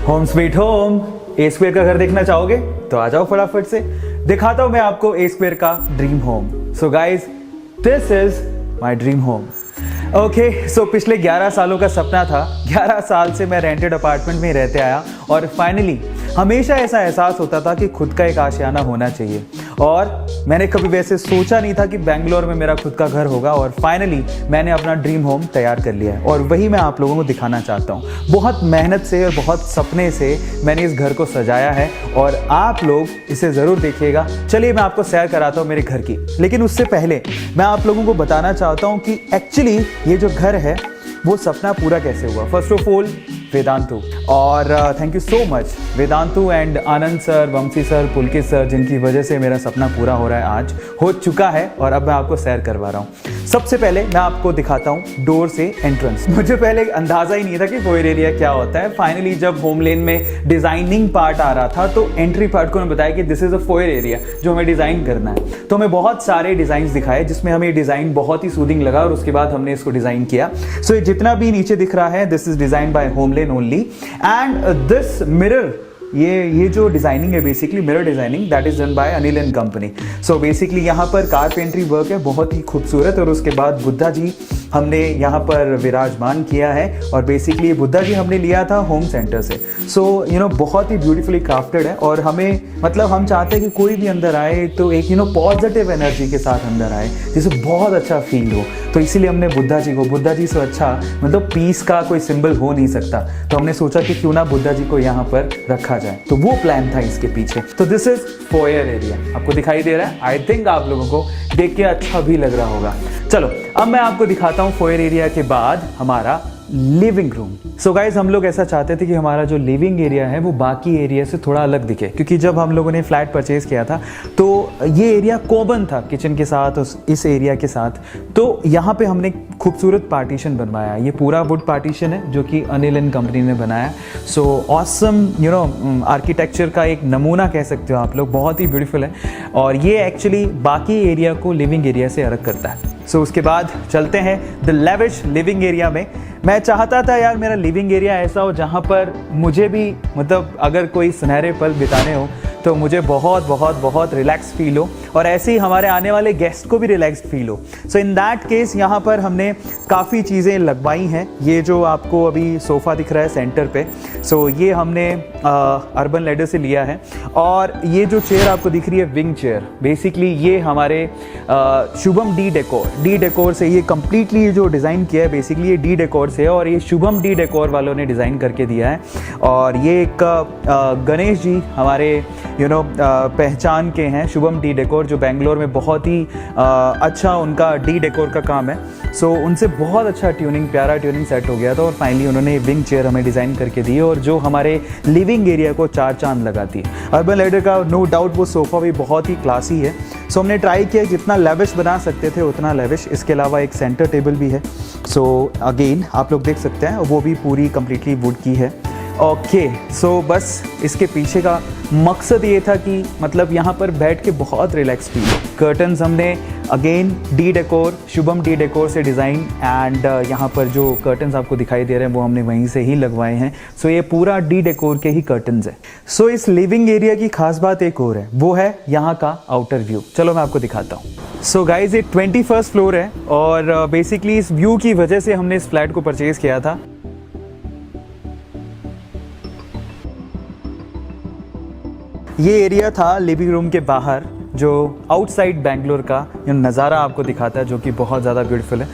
Home sweet home. A Square का घर देखना चाहोगे तो आ जाओ फटाफट से, दिखाता हूं मैं आपको ए स्क्वायर का dream home. So guys, this is my dream home. Okay, so पिछले 11 सालों का सपना था। 11 साल से मैं रेंटेड अपार्टमेंट में रहते आया और फाइनली हमेशा ऐसा एहसास होता था कि खुद का एक आशियाना होना चाहिए। और मैंने कभी वैसे सोचा नहीं था कि बेंगलोर में मेरा खुद का घर होगा और फाइनली मैंने अपना ड्रीम होम तैयार कर लिया है और वही मैं आप लोगों को दिखाना चाहता हूँ। बहुत मेहनत से और बहुत सपने से मैंने इस घर को सजाया है और आप लोग इसे ज़रूर देखिएगा। चलिए मैं आपको सैर कराता हूँ मेरे घर की, लेकिन उससे पहले मैं आप लोगों को बताना चाहता हूँ कि एक्चुअली ये जो घर है वो सपना पूरा कैसे हुआ। फर्स्ट ऑफ ऑल वेदांतु, और thank you so much Vedantu and Anand sir, Vanshi sir, Pulkit sir, जिनकी वजह से मेरा सपना पूरा हो रहा है, आज हो चुका है और अब मैं आपको सैर करवा रहा हूँ। सबसे पहले मैं आपको दिखाता हूँ डोर से एंट्रेंस। मुझे पहले अंदाजा ही नहीं था कि फोयर एरिया क्या होता है। फाइनली जब होम लेन में डिजाइनिंग पार्ट आ रहा था तो एंट्री पार्ट को उन्होंने बताया कि this is a foyer area जो हमें डिजाइन करना है। तो हमें बहुत सारे डिजाइन दिखाए जिसमें हमें डिजाइन बहुत ही सूदिंग लगा और उसके बाद हमने इसको डिजाइन किया। सो ये जितना भी नीचे दिख रहा है this is design by home lane only and this mirror, ये जो डिजाइनिंग है basically mirror designing, that is done by Anil and company. So basically यहाँ पर कारपेंट्री वर्क है बहुत ही खूबसूरत और उसके बाद बुद्धा जी हमने यहाँ पर विराजमान किया है और बेसिकली ये बुद्धा जी हमने लिया था होम सेंटर से। सो बहुत ही ब्यूटीफुली क्राफ्टेड है और हमें मतलब हम चाहते हैं कि कोई भी अंदर आए तो एक पॉजिटिव एनर्जी के साथ अंदर आए जिसे बहुत अच्छा फील हो। तो इसीलिए हमने बुद्धा जी से अच्छा मतलब पीस का कोई सिंबल हो नहीं सकता, तो हमने सोचा कि क्यों ना बुद्धा जी को यहाँ पर रखा जाए, तो वो प्लान था इसके पीछे। तो दिस इज फोयर एरिया, आपको दिखाई दे रहा है। आई थिंक आप लोगों को देख के अच्छा भी लग रहा होगा। चलो अब मैं आपको दिखाता हूँ फोयर एरिया के बाद हमारा लिविंग रूम। सो गाइज, हम लोग ऐसा चाहते थे कि हमारा जो लिविंग एरिया है वो बाकी एरिया से थोड़ा अलग दिखे, क्योंकि जब हम लोगों ने फ्लैट परचेज किया था तो ये एरिया कॉमन था किचन के साथ इस एरिया के साथ। तो यहाँ पे हमने खूबसूरत पार्टीशन बनवाया। ये पूरा वुड पार्टीशन है जो कि अनिल एंड कंपनी ने बनाया। सो ऑसम आर्किटेक्चर का एक नमूना कह सकते हो आप लोग, बहुत ही ब्यूटीफुल है और ये एक्चुअली बाकी एरिया को लिविंग एरिया से अलग करता है। सो उसके बाद चलते हैं द लेविश लिविंग एरिया में। मैं चाहता था यार मेरा लिविंग एरिया ऐसा हो जहाँ पर मुझे भी मतलब अगर कोई सुनहरे पल बिताने हो तो मुझे बहुत बहुत बहुत रिलैक्स फील हो और ऐसे ही हमारे आने वाले गेस्ट को भी रिलैक्स्ड फील हो। सो इन दैट केस यहाँ पर हमने काफ़ी चीज़ें लगवाई हैं। ये जो आपको अभी सोफ़ा दिख रहा है सेंटर पे, सो ये हमने अर्बन लैडर से लिया है। और ये जो चेयर आपको दिख रही है विंग चेयर, बेसिकली ये हमारे शुभम डी डेकोर से ये कम्प्लीटली जो डिज़ाइन किया है बेसिकली ये डी डेकोर से है और ये शुभम डी डेकोर वालों ने डिज़ाइन करके दिया है। और ये एक गणेश जी हमारे पहचान के हैं, शुभम डी डेकोर, जो बेंगलोर में बहुत ही अच्छा उनका डी डेकोर का काम है। सो उनसे बहुत अच्छा प्यारा ट्यूनिंग सेट हो गया था और फाइनली उन्होंने विंग चेयर हमें डिज़ाइन करके दी और जो हमारे लिविंग एरिया को चार चांद लगाती है। अर्बन लैडर का नो डाउट वो सोफ़ा भी बहुत ही क्लासी है। सो हमने ट्राई किया जितना लेविश बना सकते थे उतना लेविश। इसके अलावा एक सेंटर टेबल भी है। सो अगेन आप लोग देख सकते हैं वो भी पूरी कम्प्लीटली वुड की है। ओके, सो बस इसके पीछे का मकसद ये था कि मतलब यहाँ पर बैठ के बहुत रिलैक्स फील हो। कर्टन्स हमने again D decor, Shubham D decor से डिज़ाइन एंड यहाँ पर जो कर्टन्स आपको दिखाई दे रहे हैं वो हमने वहीं से ही लगवाए हैं। सो ये पूरा डी डेकोर के ही कर्टन्स है। सो इस लिविंग एरिया की खास बात एक और है, वो है यहाँ का आउटर व्यू। चलो मैं आपको दिखाता हूँ। सो गाइज, ये 21st फ्लोर है और बेसिकली इस व्यू की वजह से हमने इस फ्लैट को परचेज किया था। ये एरिया था लिविंग रूम के बाहर जो आउटसाइड बेंगलोर का नज़ारा आपको दिखाता है, जो कि बहुत ज़्यादा ब्यूटीफुल है।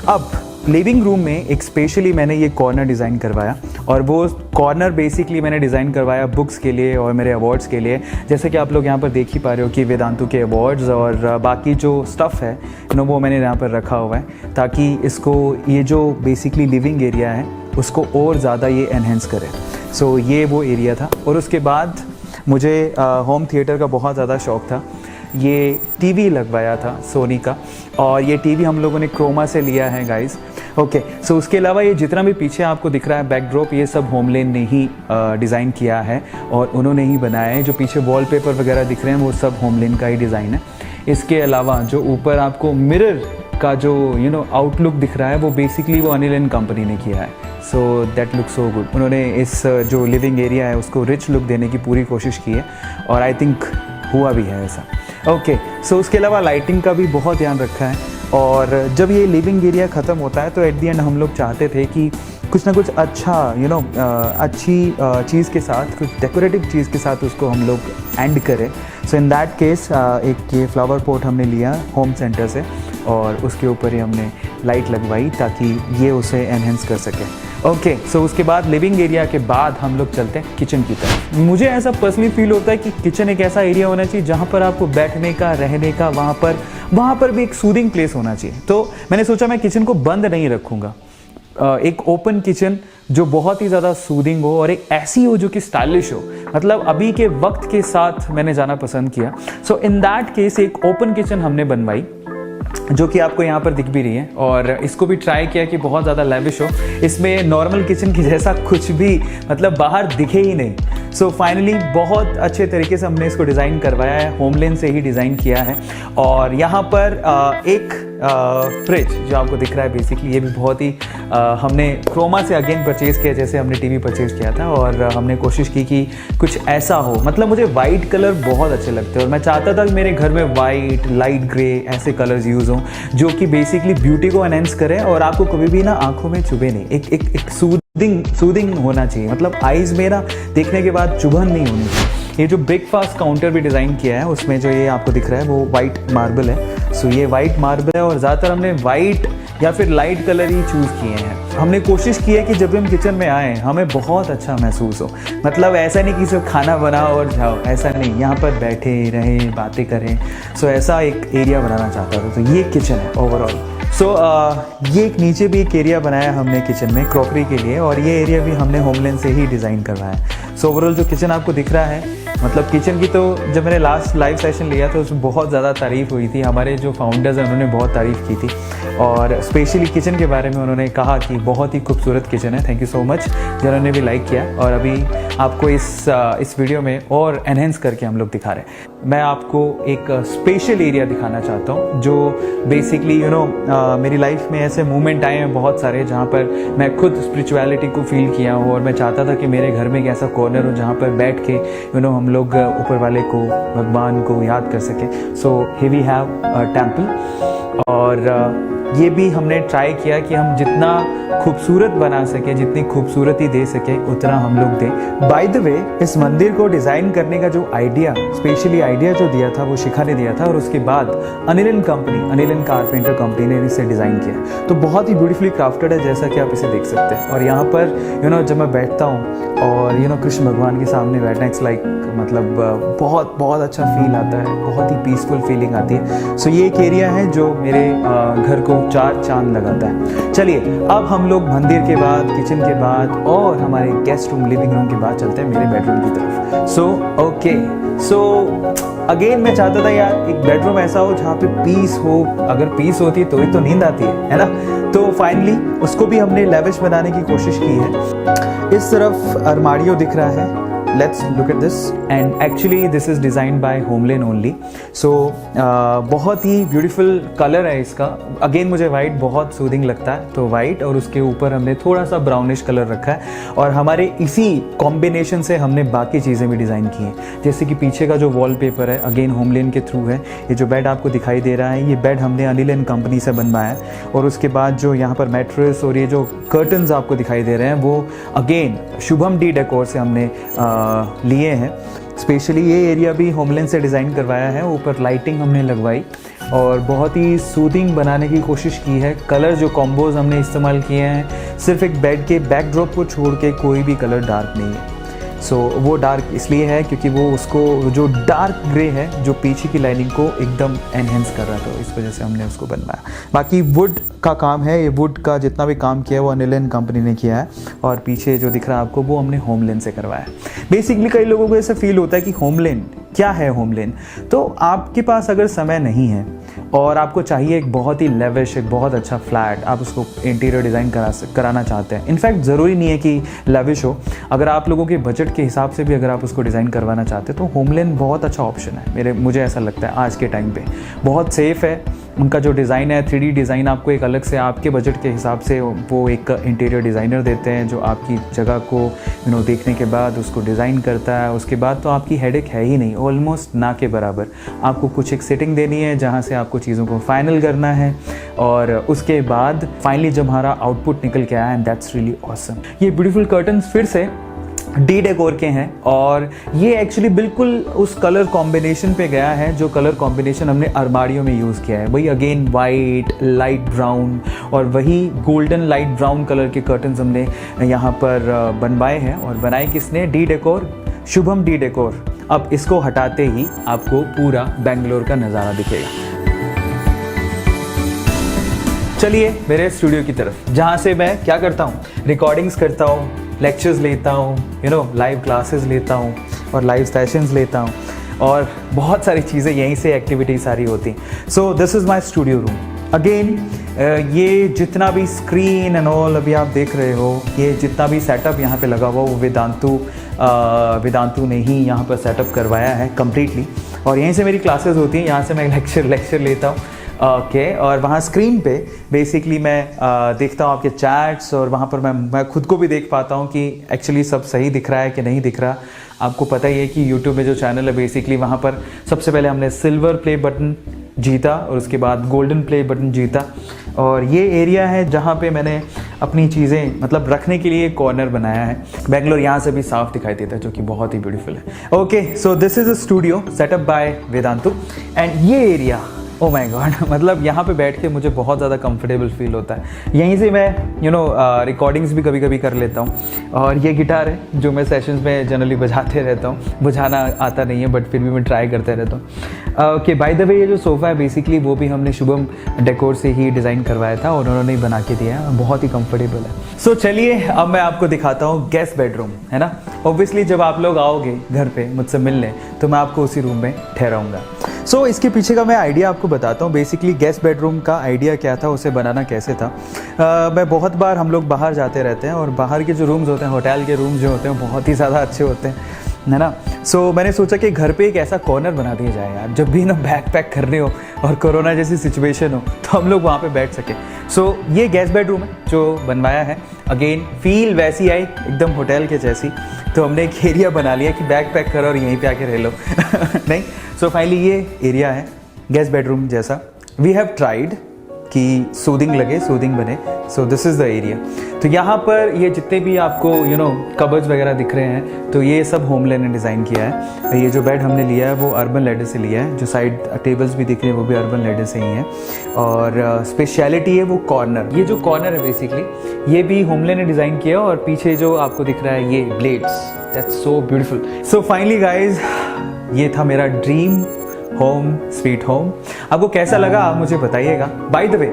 अब लिविंग रूम में एक स्पेशली मैंने ये कॉर्नर डिज़ाइन करवाया और वो कॉर्नर बेसिकली मैंने डिज़ाइन करवाया बुक्स के लिए और मेरे अवार्ड्स के लिए। जैसे कि आप लोग यहाँ पर देख ही पा रहे हो कि वेदांतु के अवार्ड्स और बाकी जो स्टफ़ है वो मैंने यहाँ पर रखा हुआ है ताकि इसको ये जो बेसिकली लिविंग एरिया है उसको और ज़्यादा ये एनहेंस करे। सो ये वो एरिया था। और उसके बाद मुझे होम थिएटर का बहुत ज़्यादा शौक़ था। ये टीवी लगवाया था सोनी का और ये टीवी हम लोगों ने क्रोमा से लिया है गाइस। ओके, सो उसके अलावा ये जितना भी पीछे आपको दिख रहा है बैकड्रॉप, ये सब होमलेन ने ही डिज़ाइन किया है और उन्होंने ही बनाया है। जो पीछे वॉलपेपर वगैरह दिख रहे हैं वो सब होमलेन का ही डिज़ाइन है। इसके अलावा जो ऊपर आपको मिरर का जो आउटलुक दिख रहा है वो बेसिकली वो अनिल एंड कंपनी ने किया है। So that look so good. उन्होंने इस जो लिविंग एरिया है उसको रिच लुक देने की पूरी कोशिश की है और आई थिंक हुआ भी है ऐसा। ओके, सो उसके अलावा लाइटिंग का भी बहुत ध्यान रखा है। और जब ये लिविंग एरिया ख़त्म होता है तो एट दी एंड हम लोग चाहते थे कि कुछ ना कुछ अच्छा अच्छी चीज़ के साथ, कुछ डेकोरेटिव चीज़ के साथ उसको हम लोग एंड करें। सो इन दैट केस एक ये फ्लावर पॉट हमने लिया होम सेंटर से और उसके ऊपर ही हमने लाइट लगवाई ताकि ये उसे एनहेंस कर सके। ओके, सो उसके बाद लिविंग एरिया के बाद हम लोग चलते हैं किचन की तरफ। मुझे ऐसा पर्सनली फील होता है कि किचन एक ऐसा एरिया होना चाहिए जहाँ पर आपको बैठने का, रहने का, वहाँ पर भी एक सूदिंग प्लेस होना चाहिए। तो मैंने सोचा मैं किचन को बंद नहीं रखूँगा, एक ओपन किचन जो बहुत ही ज़्यादा सूदिंग हो और एक ऐसी हो जो कि स्टाइलिश हो, मतलब अभी के वक्त के साथ मैंने जाना पसंद किया। सो इन दैट केस एक ओपन किचन हमने बनवाई जो कि आपको यहाँ पर दिख भी रही है और इसको भी ट्राई किया कि बहुत ज़्यादा लैविश हो, इसमें नॉर्मल किचन की जैसा कुछ भी मतलब बाहर दिखे ही नहीं। सो फाइनली बहुत अच्छे तरीके से हमने इसको डिज़ाइन करवाया है, होमलेन से ही डिज़ाइन किया है। और यहाँ पर एक फ्रिज जो आपको दिख रहा है बेसिकली ये भी बहुत ही हमने क्रोमा से अगेन परचेज़ किया जैसे हमने टीवी परचेज़ किया था और हमने कोशिश की कि कुछ ऐसा हो, मतलब मुझे वाइट कलर बहुत अच्छे लगते हैं और मैं चाहता था कि मेरे घर में वाइट, लाइट ग्रे ऐसे कलर्स यूज़ हों जो कि बेसिकली ब्यूटी को एनहेंस करें और आपको कभी भी ना आंखों में चुभे नहीं, एक सूदिंग होना चाहिए, मतलब आइज़ में ना देखने के बाद चुभन नहीं होनी चाहिए। ये जो ब्रेकफास्ट काउंटर भी डिज़ाइन किया है उसमें जो ये आपको दिख रहा है वो वाइट मार्बल है। सो ये वाइट मार्बल है और ज़्यादातर हमने वाइट या फिर लाइट कलर ही चूज़ किए हैं। हमने कोशिश की है कि जब हम किचन में आएँ हमें बहुत अच्छा महसूस हो, मतलब ऐसा नहीं कि सिर्फ खाना बनाओ और जाओ, ऐसा नहीं, यहाँ पर बैठे रहें, बातें करें। सो ऐसा एक एरिया बनाना चाहता था, तो ये किचन है ओवरऑल। सो ये एक नीचे भी एक एरिया बनाया हमने किचन में क्रॉकरी के लिए और ये एरिया भी हमने होमलेन से ही डिज़ाइन करवाया है। सो ओवरऑल जो किचन आपको दिख रहा है, मतलब किचन की तो जब मैंने लास्ट लाइव सेशन लिया था उसमें बहुत ज़्यादा तारीफ़ हुई थी, हमारे जो फाउंडर्स हैं उन्होंने बहुत तारीफ़ की थी और स्पेशली किचन के बारे में उन्होंने कहा कि बहुत ही खूबसूरत किचन है। थैंक यू सो मच जिन्होंने भी लाइक किया और अभी आपको इस वीडियो में और एनहेंस करके हम लोग दिखा रहे हैं। मैं आपको एक स्पेशल एरिया दिखाना चाहता हूँ जो बेसिकली मेरी लाइफ में ऐसे मोमेंट आए हैं बहुत सारे जहाँ पर मैं खुद स्पिरिचुअलिटी को फील किया हूँ और मैं चाहता था कि मेरे घर में एक ऐसा कॉर्नर हो जहाँ पर बैठ के हम लोग ऊपर वाले को, भगवान को याद कर सकें। So here we have a temple और ये भी हमने ट्राई किया कि हम जितना खूबसूरत बना सके, जितनी खूबसूरती दे सके उतना हम लोग दें। बाय द वे इस मंदिर को डिज़ाइन करने का जो आइडिया, स्पेशली आइडिया जो दिया था वो शिखा ने दिया था और उसके बाद अनिल एंड कारपेंटर कंपनी ने इसे डिज़ाइन किया। तो बहुत ही ब्यूटीफुली क्राफ्टेड है जैसा कि आप इसे देख सकते हैं। और यहाँ पर जब मैं बैठता हूँ और कृष्ण भगवान के सामने बैठना, इट्स लाइक मतलब बहुत अच्छा फील आता है, बहुत ही पीसफुल फीलिंग आती है। सो ये एक एरिया है जो मेरे घर को 4 चांद लगाता है। चलिए अब हम लोग मंदिर के बाद, किचन के बाद और हमारे गेस्ट रूम, लिविंग रूम के बाद चलते हैं मेरे बेडरूम की तरफ। सो अगेन मैं चाहता था यार एक बेडरूम ऐसा हो जहाँ पे पीस हो, अगर पीस होती तो ही तो नींद आती है ना। तो फाइनली उसको भी हमने लेविश बनाने की कोशिश की है। इस तरफ अरमारियो दिख रहा है, let's look at this and actually this is designed by Homeland only। so बहुत ही ब्यूटीफुल कलर है इसका। अगेन मुझे वाइट बहुत सूदिंग लगता है तो वाइट, और उसके ऊपर हमने थोड़ा सा ब्राउनिश कलर रखा है और हमारे इसी कॉम्बिनेशन से हमने बाकी चीज़ें भी डिज़ाइन की हैं। जैसे कि पीछे का जो वॉलपेपर है अगेन होमलेन के थ्रू है। ये जो बेड आपको दिखाई दे रहा है ये बेड हमने अनिल एंड कंपनी से बनवाया है और उसके बाद जो यहाँ पर मैट्रेस और ये जो कर्टन्स आपको दिखाई दे रहे हैं वो अगेन शुभम डी डेकोर से हमने लिए हैं। स्पेशली ये एरिया भी होमलेन से डिज़ाइन करवाया है, ऊपर लाइटिंग हमने लगवाई और बहुत ही सूदिंग बनाने की कोशिश की है। कलर जो कॉम्बोज हमने इस्तेमाल किए हैं, सिर्फ एक बेड के बैकड्रॉप को छोड़ के कोई भी कलर डार्क नहीं है। सो वो डार्क इसलिए है क्योंकि वो उसको जो डार्क ग्रे है जो पीछे की लाइनिंग को एकदम एनहेंस कर रहा था, इस वजह से हमने उसको बनवाया। बाकी वुड का काम है, ये वुड का जितना भी काम किया है वो अनिल एंड कंपनी ने किया है और पीछे जो दिख रहा है आपको वो हमने होमलेन से करवाया है। बेसिकली कई लोगों को ऐसा फील होता है कि होमलेन क्या है। होमलेन तो आपके पास अगर समय नहीं है और आपको चाहिए एक बहुत ही लेविश, एक बहुत अच्छा फ्लैट, आप उसको इंटीरियर डिज़ाइन कराना चाहते हैं। इनफैक्ट ज़रूरी नहीं है कि लेविश हो, अगर आप लोगों के बजट के हिसाब से भी अगर आप उसको डिज़ाइन करवाना चाहते हैं तो होमलेन बहुत अच्छा ऑप्शन है। मुझे ऐसा लगता है आज के टाइम पे बहुत सेफ़ है, उनका जो डिज़ाइन है 3D डिज़ाइन आपको एक अलग से आपके बजट के हिसाब से वो एक इंटीरियर डिज़ाइनर देते हैं जो आपकी जगह को देखने के बाद उसको डिज़ाइन करता है। उसके बाद तो आपकी हेडेक है ही नहीं, ऑलमोस्ट ना के बराबर। आपको कुछ एक सेटिंग देनी है जहाँ से आपको चीज़ों को फाइनल करना है और उसके बाद फाइनली जब हमारा आउटपुट निकल के आया, एंड दैट्स रियली ऑसम। ये ब्यूटीफुल कर्टन्स फिर से डी डेकोर के हैं और ये एक्चुअली बिल्कुल उस कलर कॉम्बिनेशन पे गया है जो कलर कॉम्बिनेशन हमने अलमारियों में यूज़ किया है। वही अगेन वाइट, लाइट ब्राउन और वही गोल्डन लाइट ब्राउन कलर के कर्टन्स हमने यहाँ पर बनवाए हैं। और बनाए किसने? D decor, Shubham D decor. अब इसको हटाते ही आपको पूरा बेंगलोर का नज़ारा दिखेगा। चलिए मेरे स्टूडियो की तरफ, जहाँ से मैं क्या करता हूँ, रिकॉर्डिंग्स करता हूँ, लेक्चर्स लेता हूँ, लाइव क्लासेस लेता हूँ और लाइव सेशंस लेता हूँ और बहुत सारी चीज़ें यहीं से एक्टिविटीज सारी होती हैं। सो this is my studio room. Again ये जितना भी स्क्रीन एंड ऑल अभी आप देख रहे हो, ये जितना भी सेटअप यहाँ पे लगा हुआ वो वेदांतु ने ही यहाँ पर सेटअप करवाया है कम्प्लीटली। और यहीं से मेरी क्लासेस होती हैं, यहाँ से मैं लेक्चर लेता हूँ। ओके और वहाँ स्क्रीन पे बेसिकली मैं देखता हूँ आपके चैट्स और वहाँ पर मैं खुद को भी देख पाता हूँ कि एक्चुअली सब सही दिख रहा है कि नहीं दिख रहा। आपको पता ही है कि यूट्यूब में जो चैनल है बेसिकली वहाँ पर सबसे पहले हमने सिल्वर प्ले बटन जीता और उसके बाद गोल्डन प्ले बटन जीता। और ये एरिया है जहाँ पे मैंने अपनी चीज़ें रखने के लिए कॉर्नर बनाया है। बेंगलोर यहाँ से भी साफ दिखाई देता है जो कि बहुत ही ब्यूटीफुल है। Okay so this is a studio setup by Vedantu and ये एरिया ओ माय गॉड यहाँ पे बैठ के मुझे बहुत ज़्यादा कंफर्टेबल फील होता है। यहीं से मैं रिकॉर्डिंग्स भी कभी कभी कर लेता हूँ। और ये गिटार है जो मैं सेशंस में जनरली बजाते रहता हूँ, बजाना आता नहीं है बट फिर भी मैं ट्राई करते रहता हूँ। ओके बाय द वे ये जो सोफ़ा है बेसिकली वो भी हमने शुभम डेकोर से ही डिज़ाइन करवाया था और उन्होंने ही बना के दिया है, बहुत ही कंफर्टेबल है। सो चलिए अब मैं आपको दिखाता हूँ गेस्ट बेडरूम, है ना। ऑब्वियसली जब आप लोग आओगे घर पे मुझसे मिलने तो मैं आपको उसी रूम में ठहराऊँगा। सो इसके पीछे का मैं आइडिया आपको बताता हूँ। बेसिकली गेस्ट बेडरूम का आइडिया क्या था, उसे बनाना कैसे था। मैं बहुत बार हम लोग बाहर जाते रहते हैं और बाहर के जो रूम्स होते हैं, होटल के रूम्स जो होते हैं बहुत ही ज़्यादा अच्छे होते हैं, है ना। सो मैंने सोचा कि घर पे एक ऐसा कॉर्नर बना दिया जाए यार, जब भी बैग पैक करने हो और कोरोना जैसी सिचुएशन हो तो हम लोग वहाँ पे बैठ सकें। सो ये गेस्ट बेडरूम है जो बनवाया है। अगेन फील वैसी आई एकदम होटल के जैसी, तो हमने एक एरिया बना लिया कि बैग पैक करो और यहीं पे आके रह लो नहीं। सो फाइनली ये एरिया है गेस्ट बेडरूम जैसा। वी हैव ट्राइड कि सूदिंग लगे, सूदिंग बने। सो दिस इज़ द एरिया। तो यहाँ पर ये जितने भी आपको कबर्ड्स वगैरह दिख रहे हैं तो ये सब होमले ने डिज़ाइन किया है। ये जो बेड हमने लिया है वो अर्बन लैडर से लिया है, जो साइड टेबल्स भी दिख रहे हैं वो भी अर्बन लैडर से ही हैं। और स्पेशलिटी है वो कॉर्नर, ये जो कॉर्नर है बेसिकली ये भी होमले ने डिज़ाइन किया। और पीछे जो आपको दिख रहा है ये blades, that's so beautiful. So finally guys ये था मेरा ड्रीम होम स्वीट होम। आपको कैसा लगा आप मुझे बताइएगा। बाय द वे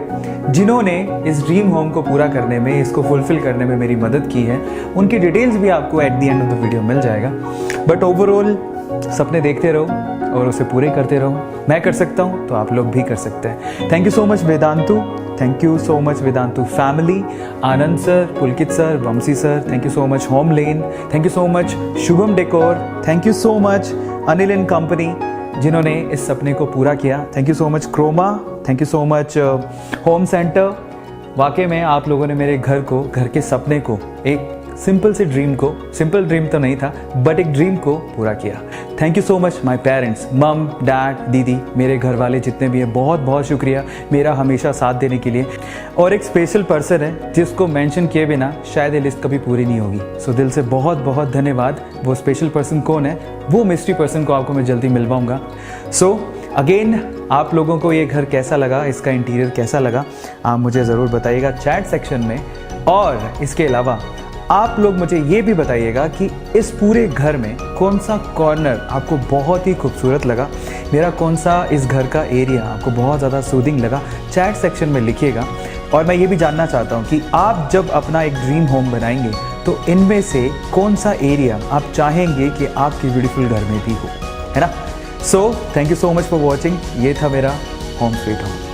जिन्होंने इस ड्रीम होम को पूरा करने में, इसको फुलफिल करने में मेरी मदद की है, उनकी डिटेल्स भी आपको at the end of the video मिल जाएगा। बट ओवरऑल सपने देखते रहो और उसे पूरे करते रहो। मैं कर सकता हूँ तो आप लोग भी कर सकते हैं। Thank you so much Vedantu, thank you so much Vedantu family, Anand sir, Pulkit sir, Vanshi sir, thank you so much HomeLane, thank you so much Shubham Decor, thank you so much Anil and company जिन्होंने इस सपने को पूरा किया। Thank you so much Croma, thank you so much Home Centre. वाकई में आप लोगों ने मेरे घर को, घर के सपने को, एक सिंपल से ड्रीम को, सिंपल ड्रीम तो नहीं था बट एक ड्रीम को पूरा किया। Thank you so much my parents, मम, डैड, दीदी, मेरे घर वाले जितने भी हैं, बहुत बहुत शुक्रिया मेरा हमेशा साथ देने के लिए। और एक स्पेशल पर्सन है जिसको मेंशन किए बिना शायद ये लिस्ट कभी पूरी नहीं होगी। सो दिल से बहुत बहुत धन्यवाद। वो स्पेशल पर्सन कौन है, वो मिस्ट्री पर्सन को आपको मैं जल्दी मिलवाऊंगा। सो अगेन आप लोगों को ये घर कैसा लगा, इसका इंटीरियर कैसा लगा, आप मुझे ज़रूर बताइएगा चैट सेक्शन में। और इसके अलावा आप लोग मुझे ये भी बताइएगा कि इस पूरे घर में कौन सा कॉर्नर आपको बहुत ही खूबसूरत लगा, मेरा कौन सा इस घर का एरिया आपको बहुत ज़्यादा सूदिंग लगा। चैट सेक्शन में लिखिएगा। और मैं ये भी जानना चाहता हूँ कि आप जब अपना एक ड्रीम होम बनाएंगे तो इनमें से कौन सा एरिया आप चाहेंगे कि आपके ब्यूटीफुल घर में भी हो, है ना। So thank you so much for watching. ये था मेरा होम स्वीट होम।